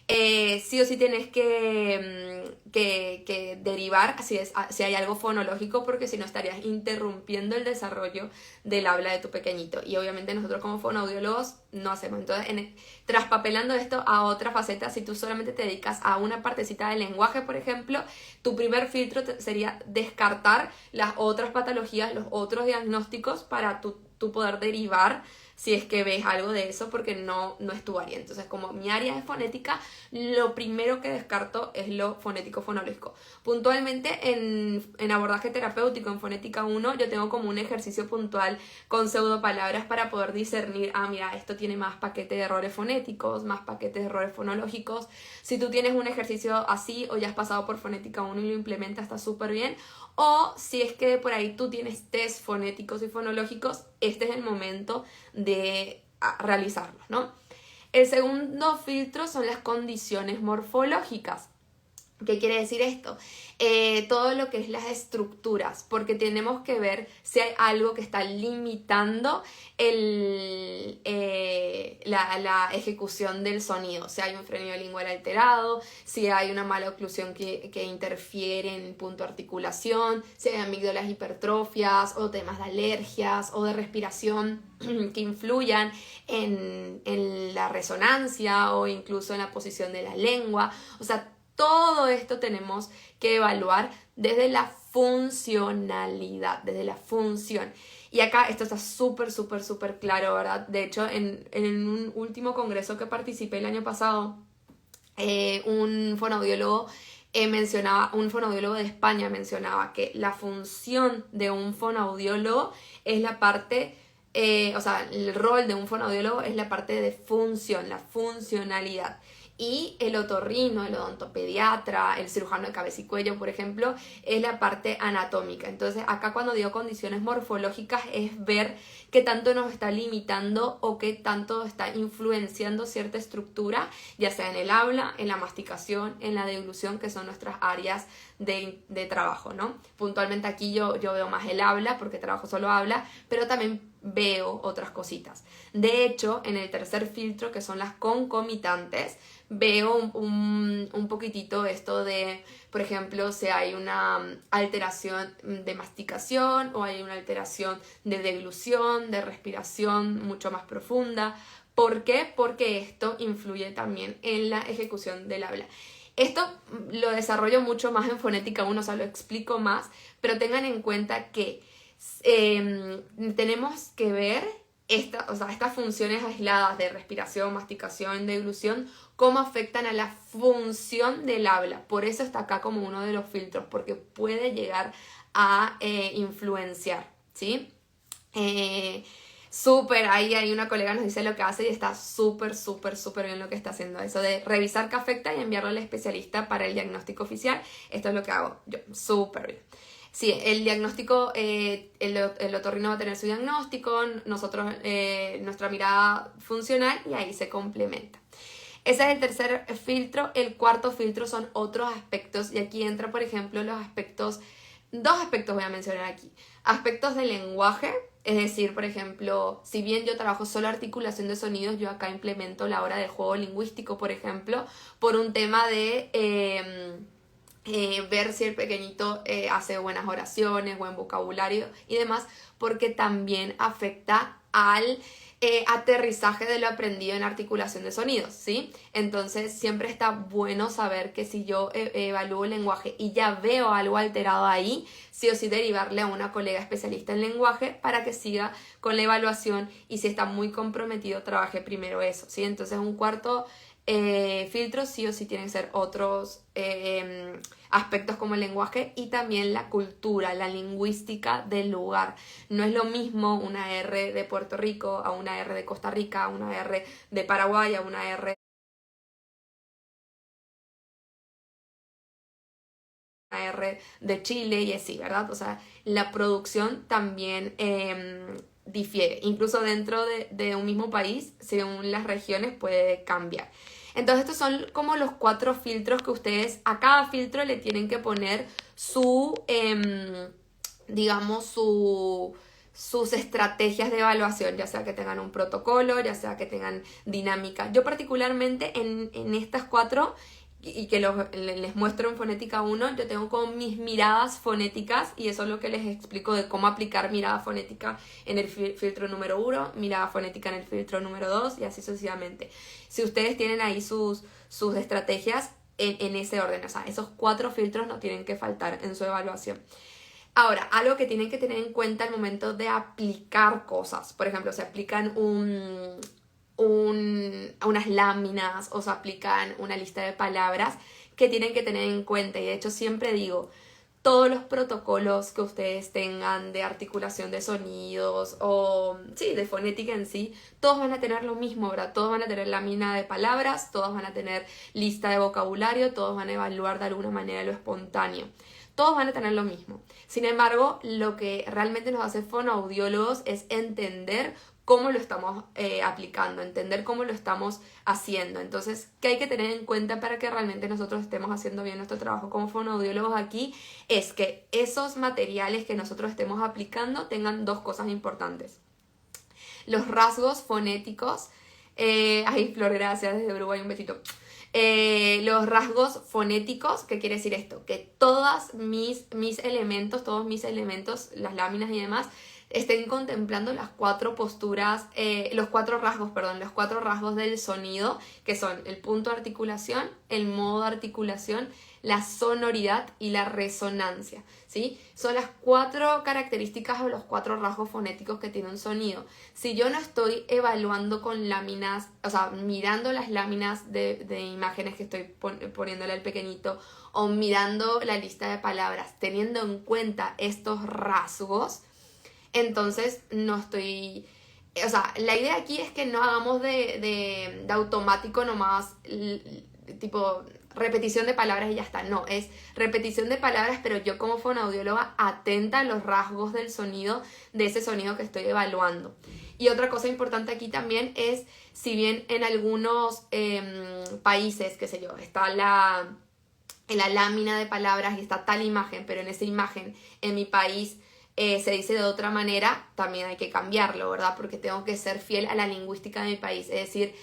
Sí o sí tienes que derivar si hay algo fonológico, porque si no estarías interrumpiendo el desarrollo del habla de tu pequeñito. Y obviamente nosotros como fonoaudiólogos no hacemos. Entonces, traspapelando esto a otra faceta, si tú solamente te dedicas a una partecita del lenguaje, por ejemplo, tu primer filtro sería descartar las otras patologías, los otros diagnósticos para tú poder derivar si es que ves algo de eso, porque no es tu área. Entonces, como mi área es fonética, lo primero que descarto es lo fonético fonológico. Puntualmente en abordaje terapéutico, en fonética 1, yo tengo como un ejercicio puntual con pseudopalabras para poder discernir, mira, esto tiene más paquete de errores fonéticos, más paquete de errores fonológicos. Si tú tienes un ejercicio así o ya has pasado por fonética 1 y lo implementas, está súper bien. O si es que por ahí tú tienes test fonéticos y fonológicos, este es el momento de realizarlos, ¿no? El segundo filtro son las condiciones morfológicas. ¿Qué quiere decir esto? Todo lo que es las estructuras, porque tenemos que ver si hay algo que está limitando la ejecución del sonido, si hay un frenillo lingual alterado, si hay una mala oclusión que interfiere en el punto de articulación, si hay amígdalas hipertrofias o temas de alergias o de respiración que influyan en la resonancia o incluso en la posición de la lengua. O sea, todo esto tenemos que evaluar desde la funcionalidad, desde la función. Y acá esto está súper, súper, súper claro, ¿verdad? De hecho, en un último congreso que participé el año pasado, un fonoaudiólogo un fonoaudiólogo de España mencionaba que la función de un fonoaudiólogo es la parte, o sea, el rol de un fonoaudiólogo es la parte de función, la funcionalidad. Y el otorrino, el odontopediatra, el cirujano de cabeza y cuello, por ejemplo, es la parte anatómica. Entonces, acá cuando digo condiciones morfológicas es ver qué tanto nos está limitando o qué tanto está influenciando cierta estructura, ya sea en el habla, en la masticación, en la deglución, que son nuestras áreas de trabajo, ¿no? Puntualmente aquí yo veo más el habla, porque trabajo solo habla, pero también veo otras cositas. De hecho, en el tercer filtro, que son las concomitantes, veo un poquitito esto de, por ejemplo, si hay una alteración de masticación o hay una alteración de deglución, de respiración mucho más profunda. ¿Por qué? Porque esto influye también en la ejecución del habla. Esto lo desarrollo mucho más en fonética 1, o sea, lo explico más, pero tengan en cuenta que tenemos que ver estas funciones aisladas de respiración, masticación, deglución, cómo afectan a la función del habla. Por eso está acá como uno de los filtros, porque puede llegar a influenciar, ¿sí? Súper, ahí hay una colega nos dice lo que hace y está súper, súper, súper bien lo que está haciendo. Eso de revisar qué afecta y enviarlo al especialista para el diagnóstico oficial. Esto es lo que hago yo, súper bien. Sí, el diagnóstico, el otorrino va a tener su diagnóstico, nosotros, nuestra mirada funcional, y ahí se complementa. Ese es el tercer filtro. El cuarto filtro son otros aspectos, y aquí entra, por ejemplo, dos aspectos voy a mencionar aquí. Aspectos del lenguaje, es decir, por ejemplo, si bien yo trabajo solo articulación de sonidos, yo acá implemento la hora del juego lingüístico, por ejemplo, por un tema de ver si el pequeñito hace buenas oraciones, buen vocabulario y demás, porque también afecta al aterrizaje de lo aprendido en articulación de sonidos, ¿sí? Entonces siempre está bueno saber que si yo evalúo el lenguaje y ya veo algo alterado ahí, sí o sí derivarle a una colega especialista en lenguaje para que siga con la evaluación, y si está muy comprometido trabaje primero eso, ¿sí? Entonces un cuarto filtro sí o sí tienen que ser otros aspectos como el lenguaje y también la cultura, la lingüística del lugar. No es lo mismo una R de Puerto Rico a una R de Costa Rica, a una R de Paraguay, a una R de Chile y así, ¿verdad? O sea, la producción también difiere. Incluso dentro de un mismo país, según las regiones, puede cambiar. Entonces estos son como los 4 filtros que ustedes a cada filtro le tienen que poner su, digamos, sus estrategias de evaluación, ya sea que tengan un protocolo, ya sea que tengan dinámica. Yo particularmente en estas 4, y que les muestro en Fonética 1, yo tengo como mis miradas fonéticas, y eso es lo que les explico de cómo aplicar mirada fonética en el filtro número 1, mirada fonética en el filtro número 2, y así sucesivamente. Si ustedes tienen ahí sus estrategias en ese orden, o sea, esos 4 filtros no tienen que faltar en su evaluación. Ahora, algo que tienen que tener en cuenta al momento de aplicar cosas. Por ejemplo, se aplican unas láminas o se aplican una lista de palabras que tienen que tener en cuenta. Y de hecho siempre digo, todos los protocolos que ustedes tengan de articulación de sonidos o sí, de fonética en sí, todos van a tener lo mismo, ¿verdad? Todos van a tener lámina de palabras, todos van a tener lista de vocabulario, todos van a evaluar de alguna manera lo espontáneo. Todos van a tener lo mismo. Sin embargo, lo que realmente nos hace fonoaudiólogos es entender cómo lo estamos aplicando, entender cómo lo estamos haciendo. Entonces, ¿qué hay que tener en cuenta para que realmente nosotros estemos haciendo bien nuestro trabajo como fonoaudiólogos aquí? Es que esos materiales que nosotros estemos aplicando tengan 2 cosas importantes. Los rasgos fonéticos. Ay, Flor, gracias, desde Uruguay, un besito. Los rasgos fonéticos, ¿qué quiere decir esto? Que todos mis elementos, las láminas y demás, estén contemplando las 4 posturas, los 4 rasgos del sonido, que son el punto de articulación, el modo de articulación, la sonoridad y la resonancia, ¿sí? Son las 4 características o los 4 rasgos fonéticos que tiene un sonido. Si yo no estoy evaluando con láminas, o sea, mirando las láminas de imágenes que estoy poniéndole al pequeñito, o mirando la lista de palabras, teniendo en cuenta estos rasgos, entonces no estoy... O sea, la idea aquí es que no hagamos de automático nomás, tipo repetición de palabras y ya está. No, es repetición de palabras, pero yo como fonoaudióloga atenta a los rasgos del sonido, de ese sonido que estoy evaluando. Y otra cosa importante aquí también es, si bien en algunos países, qué sé yo, está en la lámina de palabras y está tal imagen, pero en esa imagen en mi país se dice de otra manera, también hay que cambiarlo, ¿verdad? Porque tengo que ser fiel a la lingüística de mi país, es decir,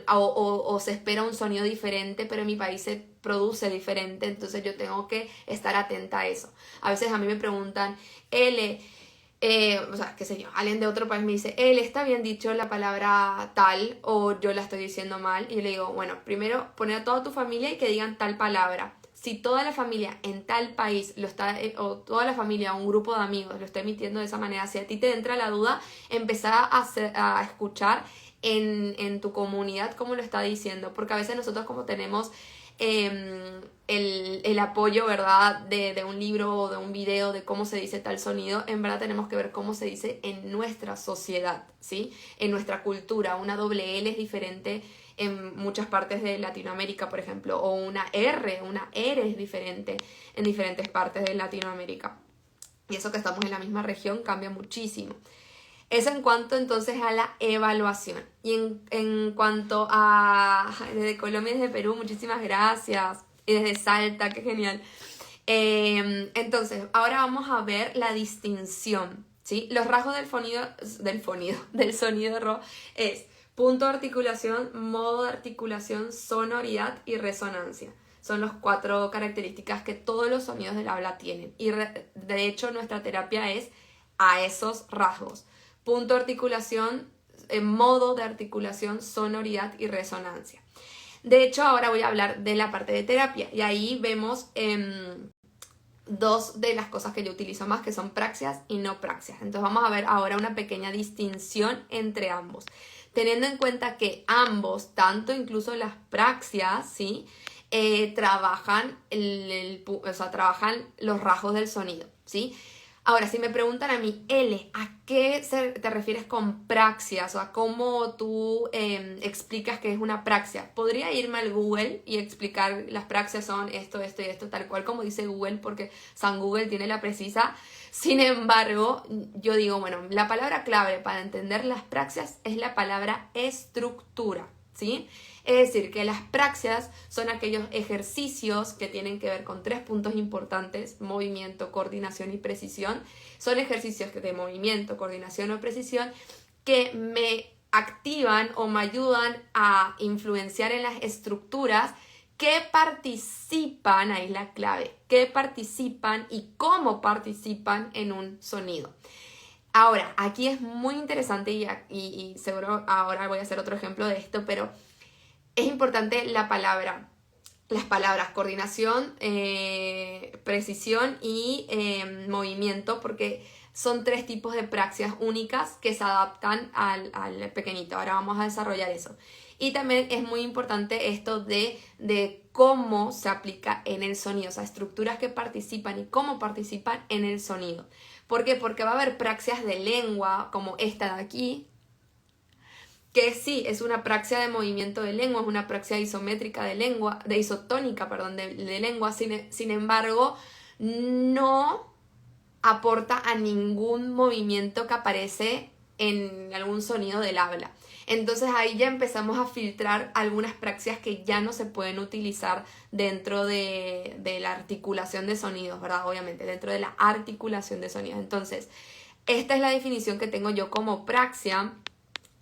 o se espera un sonido diferente, pero en mi país se produce diferente, entonces yo tengo que estar atenta a eso. A veces a mí me preguntan, o sea, qué sé yo, alguien de otro país me dice, ¿está bien dicho la palabra tal o yo la estoy diciendo mal? Y yo le digo, bueno, primero pone a toda tu familia y que digan tal palabra. Si toda la familia en tal país lo está, o toda la familia o un grupo de amigos lo está emitiendo de esa manera, si a ti te entra la duda, empezar a escuchar en tu comunidad cómo lo está diciendo, porque a veces nosotros como tenemos el apoyo, ¿verdad?, de un libro o de un video de cómo se dice tal sonido, en verdad tenemos que ver cómo se dice en nuestra sociedad, ¿sí? En nuestra cultura. Una doble L es diferente en muchas partes de Latinoamérica, por ejemplo, o una R es diferente en diferentes partes de Latinoamérica. Y eso que estamos en la misma región cambia muchísimo. Eso en cuanto entonces a la evaluación. Y en cuanto a... Desde Colombia y desde Perú, muchísimas gracias. Y desde Salta, qué genial. Entonces, ahora vamos a ver la distinción, ¿sí? Los rasgos del sonido RO es punto de articulación, modo de articulación, sonoridad y resonancia. Son las 4 características que todos los sonidos del habla tienen. Y de hecho nuestra terapia es a esos rasgos. Punto de articulación, modo de articulación, sonoridad y resonancia. De hecho, ahora voy a hablar de la parte de terapia. Y ahí vemos 2 de las cosas que yo utilizo más, que son praxias y no praxias. Entonces vamos a ver ahora una pequeña distinción entre ambos. Teniendo en cuenta que ambos, tanto incluso las praxias, ¿sí?, trabajan, trabajan los rasgos del sonido, ¿sí? Ahora, si me preguntan a mí, ¿a qué te refieres con praxias? O a cómo tú explicas que es una praxia. Podría irme al Google y explicar las praxias son esto, esto y esto, tal cual como dice Google, porque San Google tiene la precisa. Sin embargo, yo digo, bueno, la palabra clave para entender las praxias es la palabra estructura, ¿sí? Es decir, que las praxias son aquellos ejercicios que tienen que ver con 3 puntos importantes: movimiento, coordinación y precisión. Son ejercicios de movimiento, coordinación o precisión que me activan o me ayudan a influenciar en las estructuras que participan, ahí es la clave, que participan y cómo participan en un sonido. Ahora, aquí es muy interesante y seguro ahora voy a hacer otro ejemplo de esto, pero es importante las palabras coordinación, precisión y movimiento, porque son 3 tipos de praxias únicas que se adaptan al pequeñito. Ahora vamos a desarrollar eso. Y también es muy importante esto de cómo se aplica en el sonido, o sea, estructuras que participan y cómo participan en el sonido. ¿Por qué? Porque va a haber praxias de lengua, como esta de aquí, que sí, es una praxia de movimiento de lengua, es una praxia isométrica de lengua, isotónica, perdón, de lengua, sin embargo, no aporta a ningún movimiento que aparece en algún sonido del habla. Entonces ahí ya empezamos a filtrar algunas praxias que ya no se pueden utilizar dentro de la articulación de sonidos, ¿verdad? Obviamente, dentro de la articulación de sonidos. Entonces, esta es la definición que tengo yo como praxia.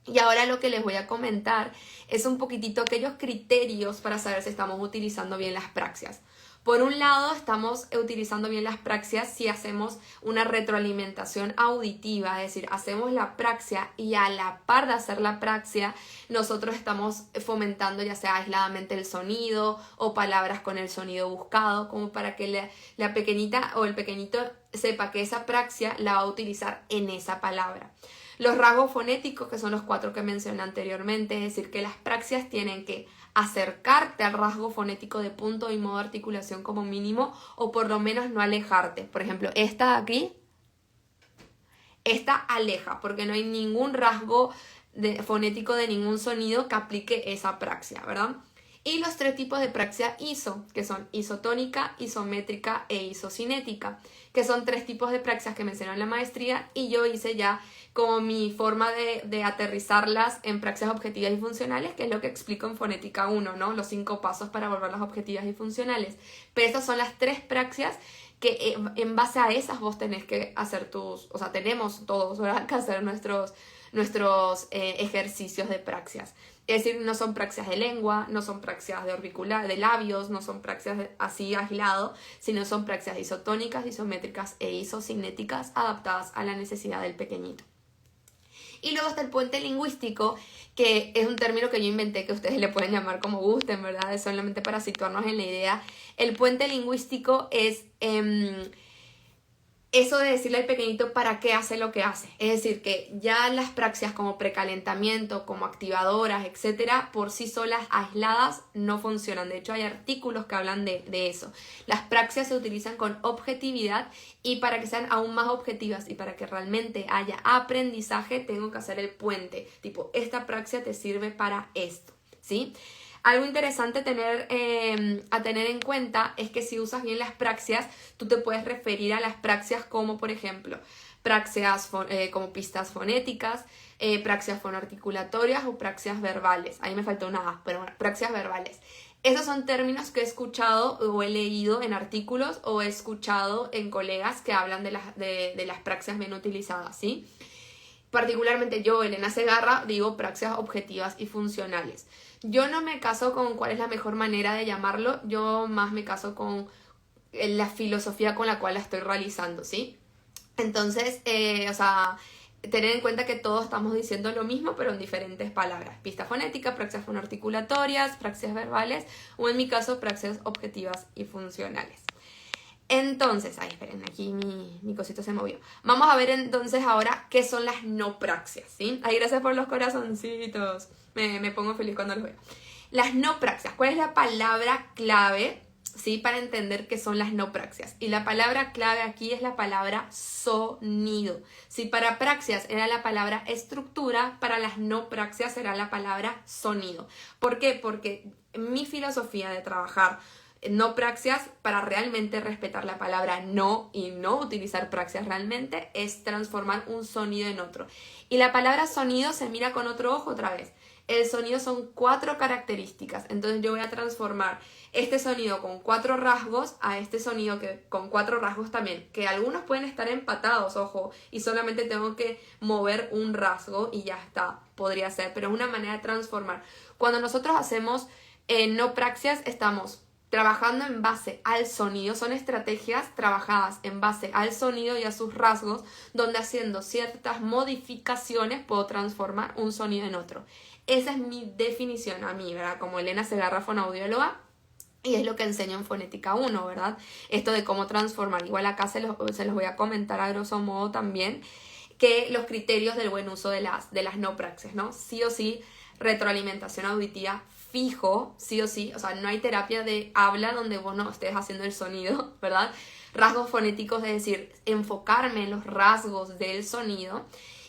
Y ahora lo que les voy a comentar es un poquitito aquellos criterios para saber si estamos utilizando bien las praxias. Por un lado, estamos utilizando bien las praxias si hacemos una retroalimentación auditiva, es decir, hacemos la praxia y a la par de hacer la praxia, nosotros estamos fomentando ya sea aisladamente el sonido o palabras con el sonido buscado, como para que la pequeñita o el pequeñito sepa que esa praxia la va a utilizar en esa palabra. Los rasgos fonéticos, que son los 4 que mencioné anteriormente, es decir, que las praxias tienen que acercarte al rasgo fonético de punto y modo de articulación como mínimo, o por lo menos no alejarte. Por ejemplo, esta de aquí, esta aleja, porque no hay ningún rasgo fonético de ningún sonido que aplique esa praxia, ¿verdad? Y los 3 tipos de praxia iso, que son isotónica, isométrica e isocinética, que son 3 tipos de praxias que mencioné en la maestría y yo hice ya como mi forma de aterrizarlas en praxias objetivas y funcionales, que es lo que explico en Fonética 1, ¿no? Los 5 pasos para volverlas objetivas y funcionales. Pero estas son las 3 praxias que en base a esas vos tenés que hacer tenemos todos, ¿verdad?, que hacer nuestros ejercicios de praxias. Es decir, no son praxias de lengua, no son praxias de labios, no son praxias así aislado, sino son praxias isotónicas, isométricas e isocinéticas adaptadas a la necesidad del pequeñito. Y luego está el puente lingüístico, que es un término que yo inventé, que ustedes le pueden llamar como gusten, ¿verdad? Es solamente para situarnos en la idea. El puente lingüístico es eso de decirle al pequeñito para qué hace lo que hace. Es decir, que ya las praxias como precalentamiento, como activadoras, etcétera, por sí solas, aisladas, no funcionan. De hecho, hay artículos que hablan de eso. Las praxias se utilizan con objetividad y para que sean aún más objetivas y para que realmente haya aprendizaje, tengo que hacer el puente. Tipo, esta praxia te sirve para esto, ¿sí? Algo interesante a tener en cuenta es que si usas bien las praxias, tú te puedes referir a las praxias como, por ejemplo, praxias como pistas fonéticas, praxias fonoarticulatorias o praxias verbales. Ahí me faltó una A, pero bueno, praxias verbales. Esos son términos que he escuchado o he leído en artículos o he escuchado en colegas que hablan de las praxias bien utilizadas, ¿sí? Particularmente yo, Elena Segarra, digo praxias objetivas y funcionales. Yo no me caso con cuál es la mejor manera de llamarlo, yo más me caso con la filosofía con la cual la estoy realizando, ¿sí? Entonces, tener en cuenta que todos estamos diciendo lo mismo, pero en diferentes palabras. Pista fonética, praxias fonoarticulatorias, praxias verbales, o en mi caso, praxias objetivas y funcionales. Entonces, esperen, aquí mi cosito se movió. Vamos a ver entonces ahora qué son las no praxias, ¿sí? Ay, gracias por los corazoncitos. Me pongo feliz cuando los veo. Las no praxias. ¿Cuál es la palabra clave, sí, para entender qué son las no praxias? Y la palabra clave aquí es la palabra sonido. Si para praxias era la palabra estructura, para las no praxias será la palabra sonido. ¿Por qué? Porque mi filosofía de trabajar no praxias, para realmente respetar la palabra no y no utilizar praxias realmente, es transformar un sonido en otro. Y la palabra sonido se mira con otro ojo otra vez. El sonido son 4 características, entonces yo voy a transformar este sonido con 4 rasgos a este sonido con 4 rasgos también, que algunos pueden estar empatados, ojo, y solamente tengo que mover un rasgo y ya está, podría ser, pero es una manera de transformar. Cuando nosotros hacemos no praxias, estamos trabajando en base al sonido, son estrategias trabajadas en base al sonido y a sus rasgos, donde haciendo ciertas modificaciones puedo transformar un sonido en otro. Esa es mi definición a mí, ¿verdad? Como Elena Segarra, fonoaudióloga, y es lo que enseño en Fonética 1, ¿verdad? Esto de cómo transformar. Igual acá se los voy a comentar a grosso modo también, que los criterios del buen uso de las no praxias, ¿no? Sí o sí, retroalimentación auditiva fijo, sí o sí, o sea, no hay terapia de habla donde vos no estés haciendo el sonido, ¿verdad? Rasgos fonéticos, es decir, enfocarme en los rasgos del sonido.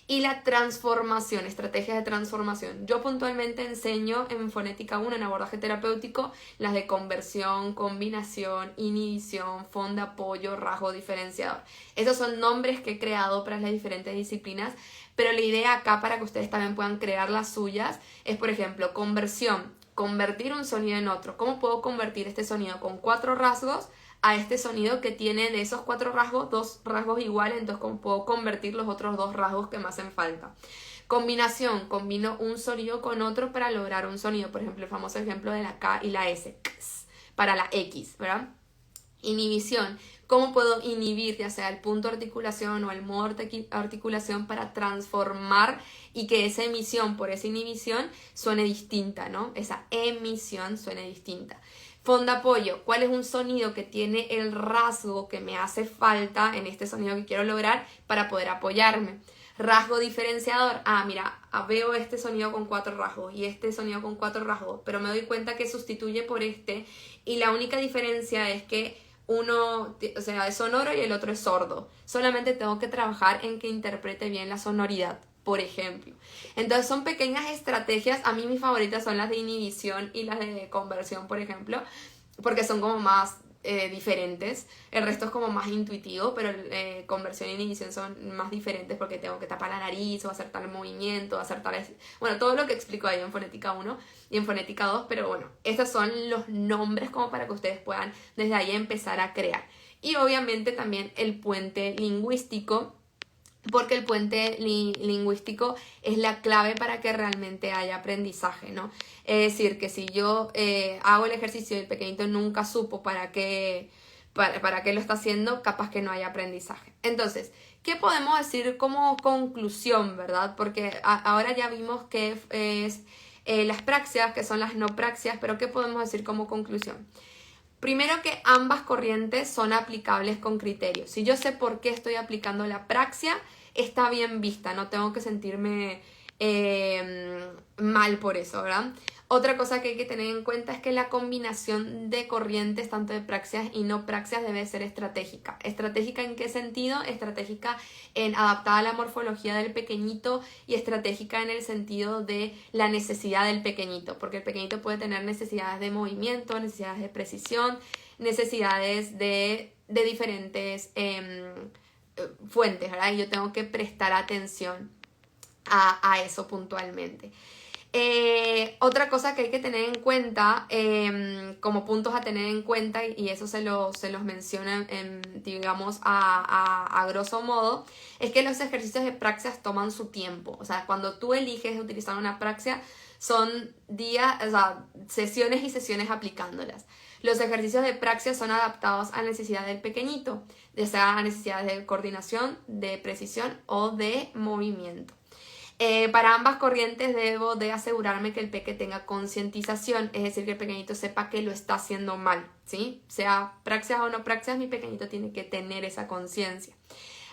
Y la transformación, estrategias de transformación. Yo puntualmente enseño en Fonética 1, en abordaje terapéutico, las de conversión, combinación, inhibición, fondo de apoyo, rasgo diferenciador. Esos son nombres que he creado para las diferentes disciplinas, pero la idea acá para que ustedes también puedan crear las suyas es, por ejemplo, conversión, convertir un sonido en otro. ¿Cómo puedo convertir este sonido con 4 rasgos a este sonido que tiene de esos 4 rasgos, 2 rasgos iguales? Entonces, ¿cómo puedo convertir los otros 2 rasgos que me hacen falta? Combinación, combino un sonido con otro para lograr un sonido. Por ejemplo, el famoso ejemplo de la K y la S, para la X, ¿verdad? Inhibición, ¿cómo puedo inhibir ya sea el punto de articulación o el modo de articulación para transformar y que esa emisión por esa inhibición suene distinta, ¿no? Esa emisión suene distinta. Fondo de apoyo, ¿cuál es un sonido que tiene el rasgo que me hace falta en este sonido que quiero lograr para poder apoyarme? Rasgo diferenciador, mira, veo este sonido con 4 rasgos y este sonido con 4 rasgos, pero me doy cuenta que sustituye por este y la única diferencia es que uno, o sea, es sonoro y el otro es sordo. Solamente tengo que trabajar en que interprete bien la sonoridad, por ejemplo. Entonces son pequeñas estrategias. A mí mis favoritas son las de inhibición y las de conversión, por ejemplo, porque son como más diferentes. El resto es como más intuitivo, pero conversión e inhibición son más diferentes porque tengo que tapar la nariz o hacer tal movimiento, hacer tales... Bueno, todo lo que explico ahí en Fonética 1 y en Fonética 2, pero bueno, estos son los nombres como para que ustedes puedan desde ahí empezar a crear. Y obviamente también el puente lingüístico, porque el puente lingüístico es la clave para que realmente haya aprendizaje, ¿no? Es decir, que si yo hago el ejercicio y el pequeñito nunca supo para qué lo está haciendo, capaz que no haya aprendizaje. Entonces, ¿qué podemos decir como conclusión, verdad? Porque ahora ya vimos que es las praxias, que son las no praxias, pero ¿qué podemos decir como conclusión? Primero, que ambas corrientes son aplicables con criterio. Si yo sé por qué estoy aplicando la praxia, está bien vista, no tengo que sentirme mal por eso, ¿verdad? Otra cosa que hay que tener en cuenta es que la combinación de corrientes, tanto de praxias y no praxias, debe ser estratégica. ¿Estratégica en qué sentido? Estratégica en adaptada a la morfología del pequeñito y estratégica en el sentido de la necesidad del pequeñito, porque el pequeñito puede tener necesidades de movimiento, necesidades de precisión, necesidades de diferentes fuentes, ¿verdad? Y yo tengo que prestar atención a eso puntualmente. Otra cosa que hay que tener en cuenta, como puntos a tener en cuenta, y eso se los menciona digamos a grosso modo, es que los ejercicios de praxias toman su tiempo. O sea, cuando tú eliges utilizar una praxia, son días, o sea, sesiones y sesiones aplicándolas. Los ejercicios de praxia son adaptados a necesidades del pequeñito, ya sea a necesidades de coordinación, de precisión o de movimiento. Para ambas corrientes debo de asegurarme que el peque tenga concientización, es decir, que el pequeñito sepa que lo está haciendo mal, ¿sí? Sea praxias o no praxias, mi pequeñito tiene que tener esa conciencia.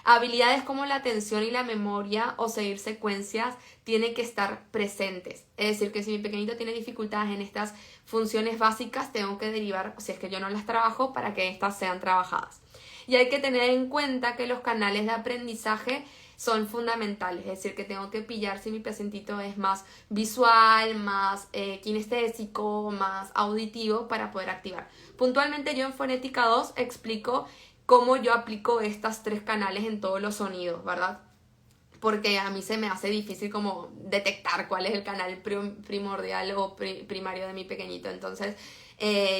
Habilidades como la atención y la memoria o seguir secuencias tienen que estar presentes. Es decir, que si mi pequeñito tiene dificultades en estas funciones básicas, tengo que derivar, si es que yo no las trabajo, para que estas sean trabajadas. Y hay que tener en cuenta que los canales de aprendizaje son fundamentales, es decir, que tengo que pillar si mi pacientito es más visual, más kinestésico, más auditivo para poder activar. Puntualmente yo en Fonética 2 explico cómo yo aplico estas 3 canales en todos los sonidos, ¿verdad? porque a mí se me hace difícil como detectar cuál es el canal primordial o primario de mi pequeñito. Entonces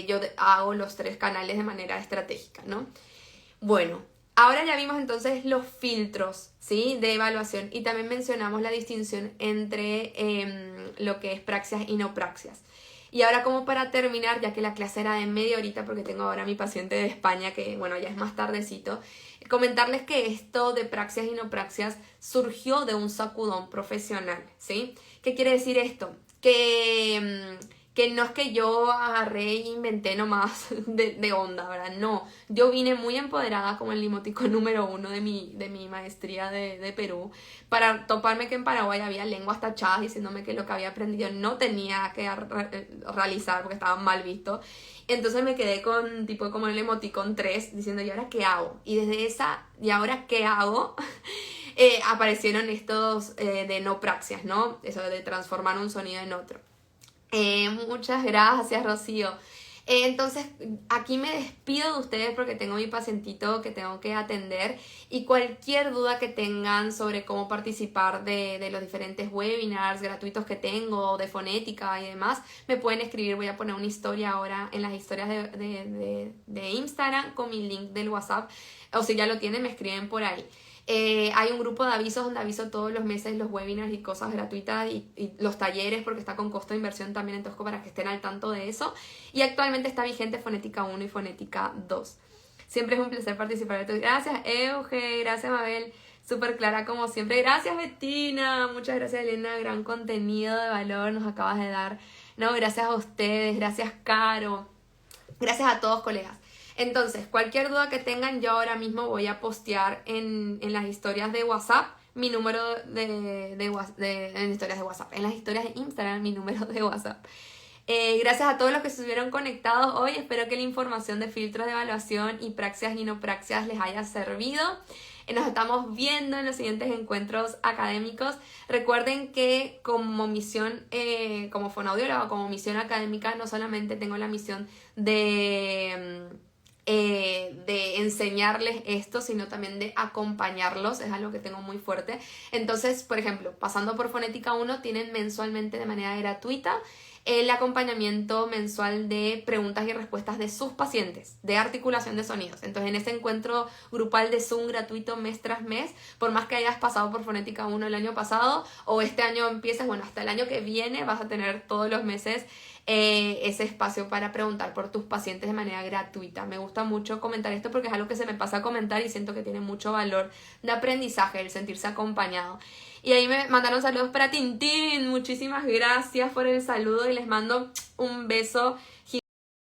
yo hago los 3 canales de manera estratégica, ¿no? Bueno, ahora ya vimos entonces los filtros, ¿sí? De evaluación, y también mencionamos la distinción entre lo que es praxias y no praxias. Y ahora, como para terminar, ya que la clase era de media horita, porque tengo ahora a mi paciente de España, que bueno, ya es más tardecito, comentarles que esto de praxias y no praxias surgió de un sacudón profesional, ¿sí? ¿Qué quiere decir esto? Que no es que yo agarré e inventé nomás de onda, ¿verdad? No, yo vine muy empoderada como el limotico número 1 de mi maestría de Perú, para toparme que en Paraguay había lenguas tachadas diciéndome que lo que había aprendido no tenía que realizar porque estaba mal visto. Entonces me quedé con tipo como el emoticón 3 diciendo, ¿y ahora qué hago? Y desde esa, ¿y ahora qué hago? Aparecieron estos de no praxias, ¿no? Eso de transformar un sonido en otro. Muchas gracias, Rocío. Entonces, aquí me despido de ustedes porque tengo mi pacientito que tengo que atender, y cualquier duda que tengan sobre cómo participar de los diferentes webinars gratuitos que tengo, de fonética y demás, me pueden escribir. Voy a poner una historia ahora en las historias de Instagram con mi link del WhatsApp, o si ya lo tienen, me escriben por ahí. Hay un grupo de avisos donde aviso todos los meses los webinars y cosas gratuitas y los talleres, porque está con costo de inversión también, entonces para que estén al tanto de eso. Y actualmente está vigente Fonética 1 y Fonética 2. Siempre es un placer participar de todo. Gracias, Euge, gracias, Mabel, súper clara como siempre. Gracias, Bettina, muchas gracias, Elena, gran contenido de valor nos acabas de dar. No, gracias a ustedes, gracias, Caro, gracias a todos, colegas. Entonces, cualquier duda que tengan, yo ahora mismo voy a postear en las historias de WhatsApp mi número en historias de WhatsApp, en las historias de Instagram mi número de WhatsApp. Gracias a todos los que estuvieron conectados hoy. Espero que la información de filtros de evaluación y praxias y no praxias les haya servido. Nos estamos viendo en los siguientes encuentros académicos. Recuerden que como misión, como fonoaudióloga, como misión académica, no solamente tengo la misión de enseñarles esto, sino también de acompañarlos. Es algo que tengo muy fuerte. Entonces, por ejemplo, pasando por Fonética 1, tienen mensualmente de manera gratuita el acompañamiento mensual de preguntas y respuestas de sus pacientes de articulación de sonidos. Entonces, en ese encuentro grupal de Zoom gratuito mes tras mes, por más que hayas pasado por Fonética 1 el año pasado o este año empieces, bueno, hasta el año que viene vas a tener todos los meses ese espacio para preguntar por tus pacientes de manera gratuita. Me gusta mucho comentar esto porque es algo que se me pasa a comentar y siento que tiene mucho valor de aprendizaje, el sentirse acompañado. Y ahí me mandaron saludos para Tintín. Muchísimas gracias por el saludo y les mando un beso gigante.